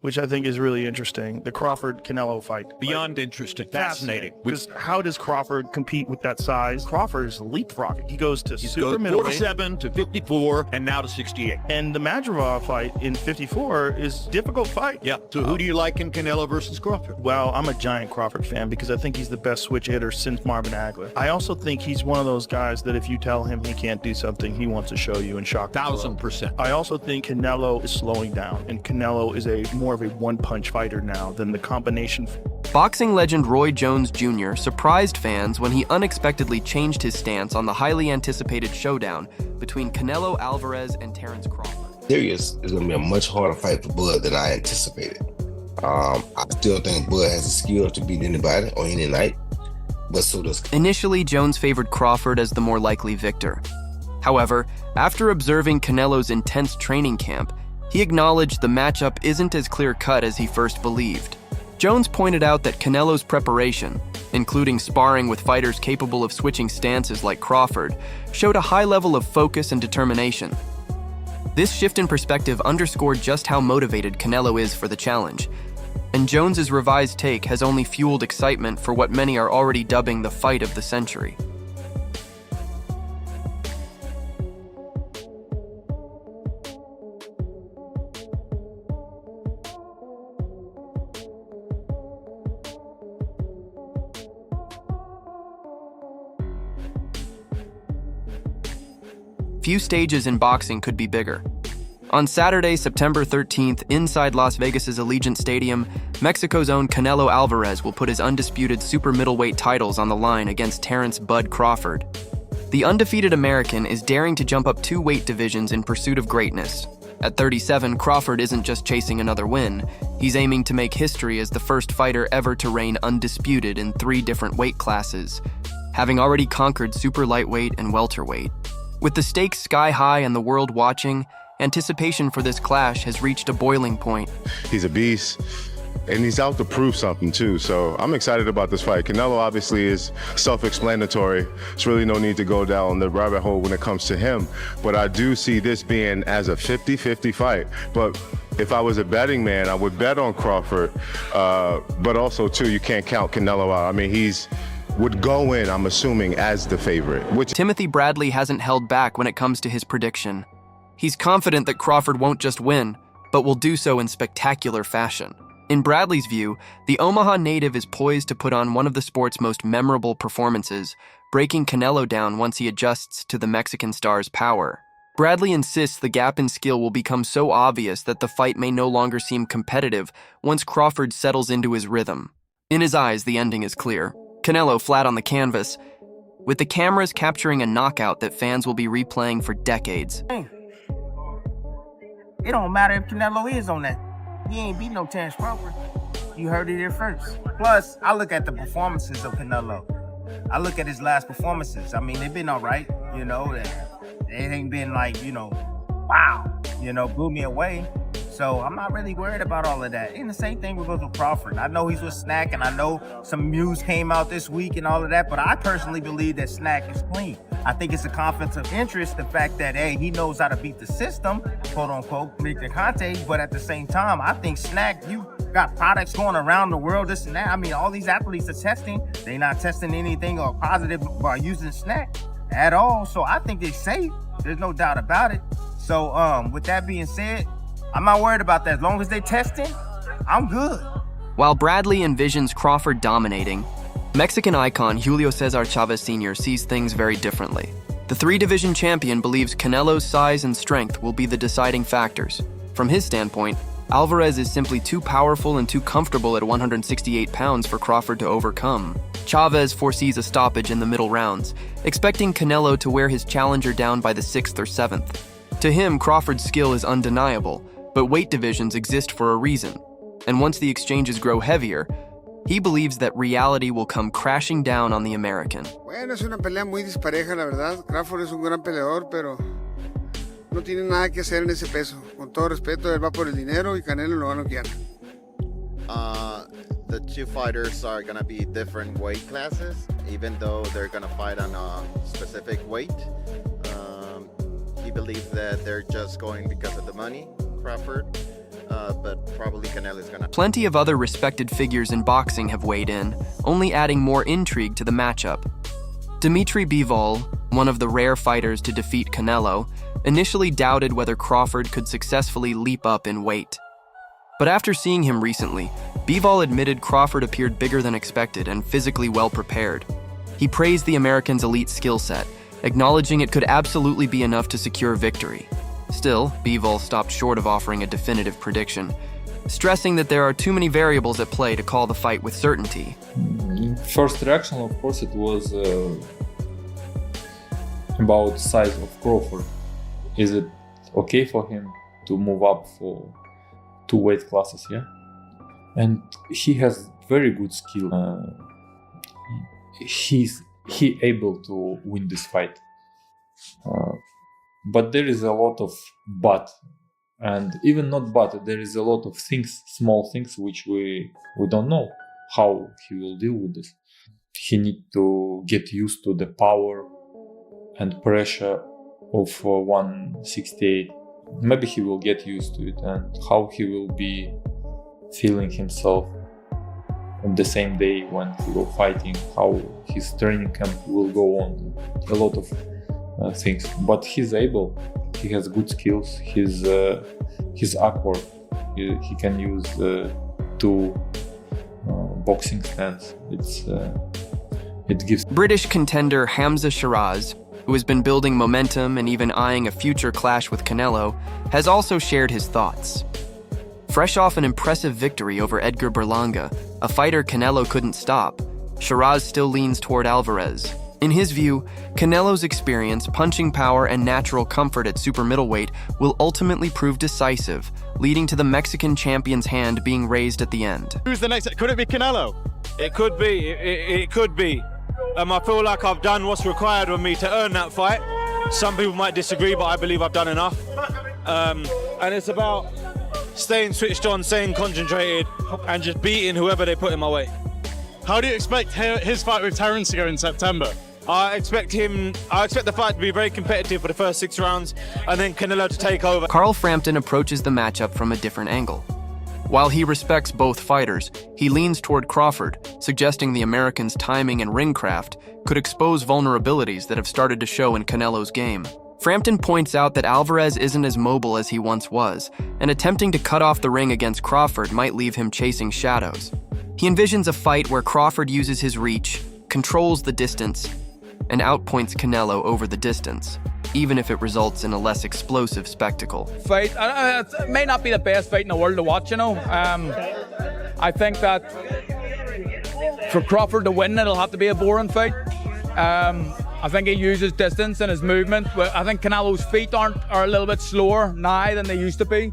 which I think is really interesting. The Crawford-Canelo fight. Beyond interesting. Fascinating. Because how does Crawford compete with that size? Crawford is leapfrogging. He goes to super middleweight. 47 to 54 and now to 68. And the Madrigal fight in 54 is a difficult fight. Yeah. So who do you like in Canelo versus Crawford? Well, I'm a giant Crawford fan because I think he's the best switch hitter since Marvin Hagler. I also think he's one of those guys that if you tell him he can't do something, he wants to show you and shock you. 1000%. I also think Canelo is slowing down, and Canelo is more of a one-punch fighter now than the combination. Boxing legend Roy Jones Jr. surprised fans when he unexpectedly changed his stance on the highly anticipated showdown between Canelo Alvarez and Terence Crawford. Serious is going to be a much harder fight for Bud than I anticipated. I still think Bud has the skill to beat anybody on any night, but so does. Initially, Jones favored Crawford as the more likely victor. However, after observing Canelo's intense training camp, he acknowledged the matchup isn't as clear-cut as he first believed. Jones pointed out that Canelo's preparation, including sparring with fighters capable of switching stances like Crawford, showed a high level of focus and determination. This shift in perspective underscored just how motivated Canelo is for the challenge, and Jones's revised take has only fueled excitement for what many are already dubbing the fight of the century. Few stages in boxing could be bigger. On Saturday, September 13th, inside Las Vegas's Allegiant Stadium, Mexico's own Canelo Alvarez will put his undisputed super middleweight titles on the line against Terence "Bud" Crawford. The undefeated American is daring to jump up 2 weight divisions in pursuit of greatness. At 37, Crawford isn't just chasing another win. He's aiming to make history as the first fighter ever to reign undisputed in 3 different weight classes, having already conquered super lightweight and welterweight. With the stakes sky high and the world watching, anticipation for this clash has reached a boiling point. He's a beast, and he's out to prove something too, so I'm excited about this fight. Canelo obviously is self-explanatory. There's really no need to go down the rabbit hole when it comes to him, but I do see this being as a 50-50 fight. But if I was a betting man, I would bet on Crawford, but also too, you can't count Canelo out. I mean, would go in, I'm assuming, as the favorite. Timothy Bradley hasn't held back when it comes to his prediction. He's confident that Crawford won't just win, but will do so in spectacular fashion. In Bradley's view, the Omaha native is poised to put on one of the sport's most memorable performances, breaking Canelo down once he adjusts to the Mexican star's power. Bradley insists the gap in skill will become so obvious that the fight may no longer seem competitive once Crawford settles into his rhythm. In his eyes, the ending is clear. Canelo flat on the canvas, with the cameras capturing a knockout that fans will be replaying for decades. It don't matter if Canelo is on that. He ain't beat no Terence Crawford. You heard it here first. Plus, I look at the performances of Canelo. I look at his last performances. I mean, they've been all right, you know. It ain't been like, wow, blew me away. So I'm not really worried about all of that. And the same thing goes with Crawford. I know he's with Snack, and I know some news came out this week and all of that, but I personally believe that Snack is clean. I think it's a conflict of interest, the fact that, hey, he knows how to beat the system, quote unquote, Victor Conte, but at the same time, I think Snack, you got products going around the world, this and that. I mean, all these athletes are testing. They're not testing anything or positive by using Snack at all. So I think they're safe. There's no doubt about it. So with that being said, I'm not worried about that. As long as they're testing, I'm good. While Bradley envisions Crawford dominating, Mexican icon Julio Cesar Chavez Sr. sees things very differently. The 3-division champion believes Canelo's size and strength will be the deciding factors. From his standpoint, Alvarez is simply too powerful and too comfortable at 168 pounds for Crawford to overcome. Chavez foresees a stoppage in the middle rounds, expecting Canelo to wear his challenger down by the 6th or 7th. To him, Crawford's skill is undeniable, but weight divisions exist for a reason, and once the exchanges grow heavier, he believes that reality will come crashing down on the American. Bueno, es una pelea muy dispareja, la verdad. Crawford es un gran peleador, pero no tiene nada que hacer en ese peso. Con todo respeto, él va por el dinero y Canelo lo va a noquear. The 2 fighters are going to be different weight classes, even though they're going to fight on a specific weight. He believes that they're just going because of the money, Crawford. but probably Canelo's gonna. Plenty of other respected figures in boxing have weighed in, only adding more intrigue to the matchup. Dimitri Bivol, one of the rare fighters to defeat Canelo, initially doubted whether Crawford could successfully leap up in weight. But after seeing him recently, Bivol admitted Crawford appeared bigger than expected and physically well prepared. He praised the American's elite skill set, acknowledging it could absolutely be enough to secure victory. Still, Bivol stopped short of offering a definitive prediction, stressing that there are too many variables at play to call the fight with certainty. First reaction, of course, it was about size of Crawford. Is it okay for him to move up for 2 weight classes? Yeah, and he has very good skill. He able to win this fight, but there is a lot of but, and even not but. There is a lot of things, small things, which we don't know how he will deal with this. He need to get used to the power and pressure of 168. Maybe he will get used to it, and how he will be feeling himself on the same day when he will fighting, how his training camp will go on, a lot of things. But he's able, he has good skills, he's awkward, he can use 2 boxing stance. It gives. British contender Hamza Shiraz, who has been building momentum and even eyeing a future clash with Canelo, has also shared his thoughts. Fresh off an impressive victory over Edgar Berlanga, a fighter Canelo couldn't stop, Shiraz still leans toward Alvarez. In his view, Canelo's experience, punching power, and natural comfort at super middleweight will ultimately prove decisive, leading to the Mexican champion's hand being raised at the end. Who's the next? Could it be Canelo? It could be. It could be. I feel like I've done what's required of me to earn that fight. Some people might disagree, but I believe I've done enough. And it's about staying switched on, staying concentrated, and just beating whoever they put in my way. How do you expect his fight with Terence to go in September? I expect the fight to be very competitive for the first 6 rounds, and then Canelo to take over. Carl Frampton approaches the matchup from a different angle. While he respects both fighters, he leans toward Crawford, suggesting the American's timing and ring craft could expose vulnerabilities that have started to show in Canelo's game. Frampton points out that Alvarez isn't as mobile as he once was, and attempting to cut off the ring against Crawford might leave him chasing shadows. He envisions a fight where Crawford uses his reach, controls the distance, and outpoints Canelo over the distance, even if it results in a less explosive spectacle. Fight, it may not be the best fight in the world to watch, you know. I think that for Crawford to win, it'll have to be a boring fight. I think he uses distance and his movement. I think Canelo's feet are a little bit slower now than they used to be.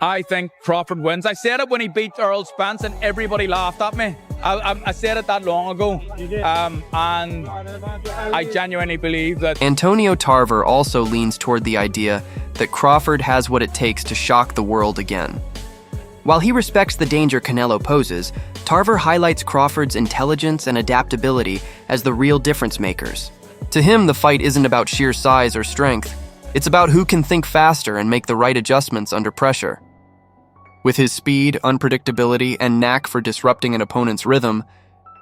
I think Crawford wins. I said it when he beat Earl Spence and everybody laughed at me. I said it that long ago. And I genuinely believe that. Antonio Tarver also leans toward the idea that Crawford has what it takes to shock the world again. While he respects the danger Canelo poses, Tarver highlights Crawford's intelligence and adaptability as the real difference makers. To him, the fight isn't about sheer size or strength. It's about who can think faster and make the right adjustments under pressure. With his speed, unpredictability, and knack for disrupting an opponent's rhythm,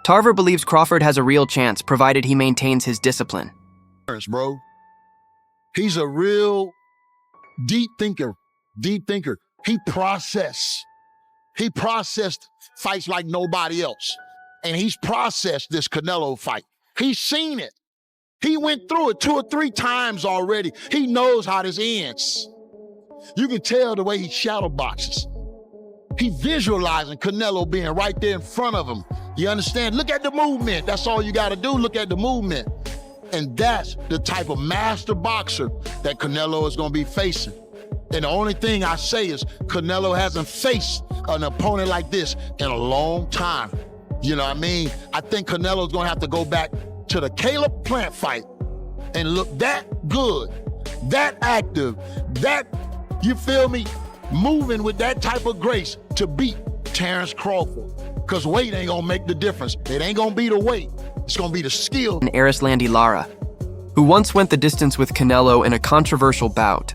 Tarver believes Crawford has a real chance provided he maintains his discipline. Bro, he's a real deep thinker. He processed fights like nobody else. And he's processed this Canelo fight. He's seen it. He went through it 2 or 3 times already. He knows how this ends. You can tell the way he shadow boxes. He visualizing Canelo being right there in front of him. You understand? Look at the movement. That's all you got to do. Look at the movement. And that's the type of master boxer that Canelo is going to be facing. And the only thing I say is Canelo hasn't faced an opponent like this in a long time. You know what I mean? I think Canelo's going to have to go back to the Caleb Plant fight and look that good, that active, that, you feel me, moving with that type of grace to beat Terence Crawford. Because weight ain't gonna make the difference. It ain't gonna be the weight. It's gonna be the skill. And Erislandy Lara, who once went the distance with Canelo in a controversial bout.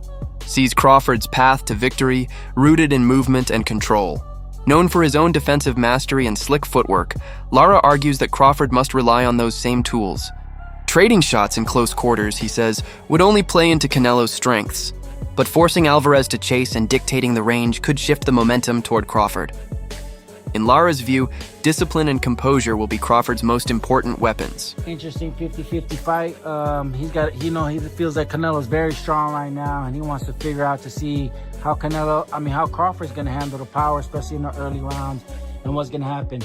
sees Crawford's path to victory rooted in movement and control. Known for his own defensive mastery and slick footwork, Lara argues that Crawford must rely on those same tools. Trading shots in close quarters, he says, would only play into Canelo's strengths, but forcing Alvarez to chase and dictating the range could shift the momentum toward Crawford. In Lara's view, discipline and composure will be Crawford's most important weapons. Interesting 50-50 fight. He feels like Canelo's very strong right now, and he wants to figure out to see how Crawford's gonna handle the power, especially in the early rounds, and what's gonna happen.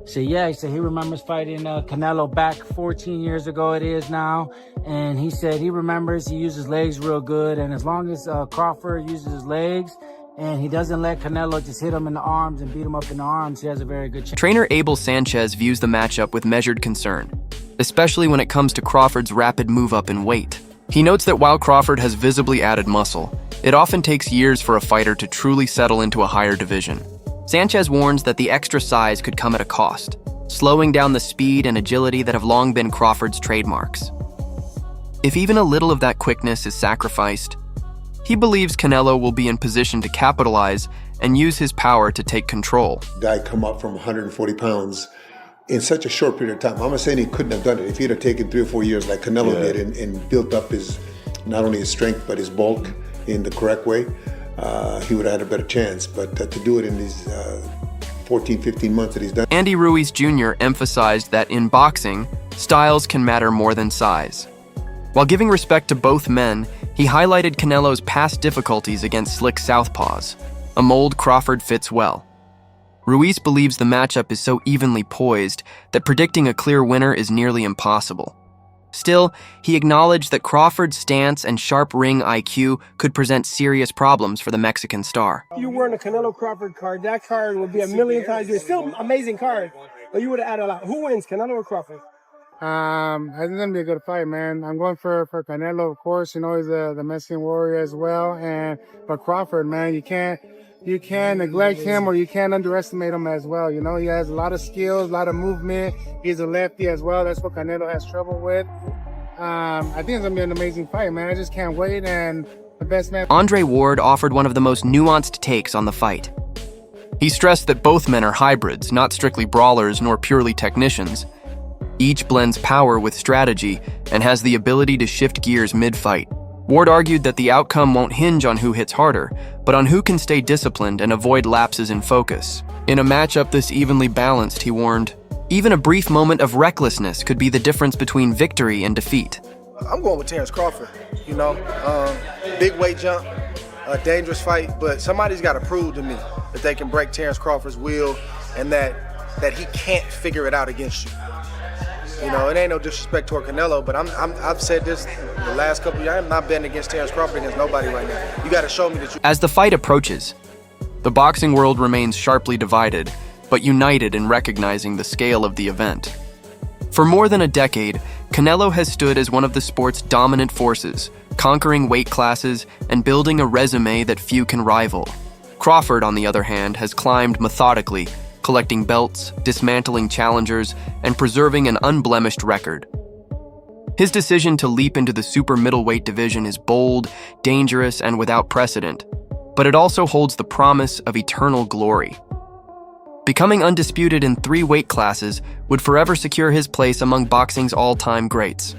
So yeah, he said he remembers fighting Canelo back 14 years ago it is now, and he said he remembers he uses legs real good, and as long as Crawford uses his legs and he doesn't let Canelo just hit him in the arms and beat him up in the arms, he has a very good chance. Trainer Abel Sanchez views the matchup with measured concern, especially when it comes to Crawford's rapid move up in weight. He notes that while Crawford has visibly added muscle, it often takes years for a fighter to truly settle into a higher division. Sanchez warns that the extra size could come at a cost, slowing down the speed and agility that have long been Crawford's trademarks. If even a little of that quickness is sacrificed, he believes Canelo will be in position to capitalize and use his power to take control. Guy come up from 140 pounds in such a short period of time. I'm not saying he couldn't have done it if he'd have taken 3 or 4 years like Canelo did and built up not only his strength but his bulk in the correct way. He would have had a better chance, but to do it in these 14, 15 months that he's done. Andy Ruiz Jr. emphasized that in boxing, styles can matter more than size. While giving respect to both men, he highlighted Canelo's past difficulties against slick southpaws, a mold Crawford fits well. Ruiz believes the matchup is so evenly poised that predicting a clear winner is nearly impossible. Still, he acknowledged that Crawford's stance and sharp ring IQ could present serious problems for the Mexican star. If you weren't a Canelo Crawford card, that card would be a million times good. Still an amazing card, but you would have added a lot. Who wins, Canelo or Crawford? I think it's gonna be a good fight, man. I'm going for Canelo, of course. You know, he's the Mexican warrior as well. But Crawford, man, you can't neglect him or you can't underestimate him as well. You know, he has a lot of skills, a lot of movement. He's a lefty as well. That's what Canelo has trouble with. I think it's gonna be an amazing fight, man. I just can't wait. And the best man. Andre Ward offered one of the most nuanced takes on the fight. He stressed that both men are hybrids, not strictly brawlers nor purely technicians. Each blends power with strategy and has the ability to shift gears mid-fight. Ward argued that the outcome won't hinge on who hits harder, but on who can stay disciplined and avoid lapses in focus. In a matchup this evenly balanced, he warned, even a brief moment of recklessness could be the difference between victory and defeat. I'm going with Terence Crawford. You know, big weight jump, a dangerous fight, but somebody's got to prove to me that they can break Terence Crawford's will and that he can't figure it out against you. You know, it ain't no disrespect toward Canelo, but I've said this the last couple of years. I'm not betting against Terence Crawford against nobody right now. You got to show me that you. As the fight approaches, the boxing world remains sharply divided, but united in recognizing the scale of the event. For more than a decade, Canelo has stood as one of the sport's dominant forces, conquering weight classes and building a resume that few can rival. Crawford, on the other hand, has climbed methodically, collecting belts, dismantling challengers, and preserving an unblemished record. His decision to leap into the super middleweight division is bold, dangerous, and without precedent, but it also holds the promise of eternal glory. Becoming undisputed in 3 weight classes would forever secure his place among boxing's all-time greats.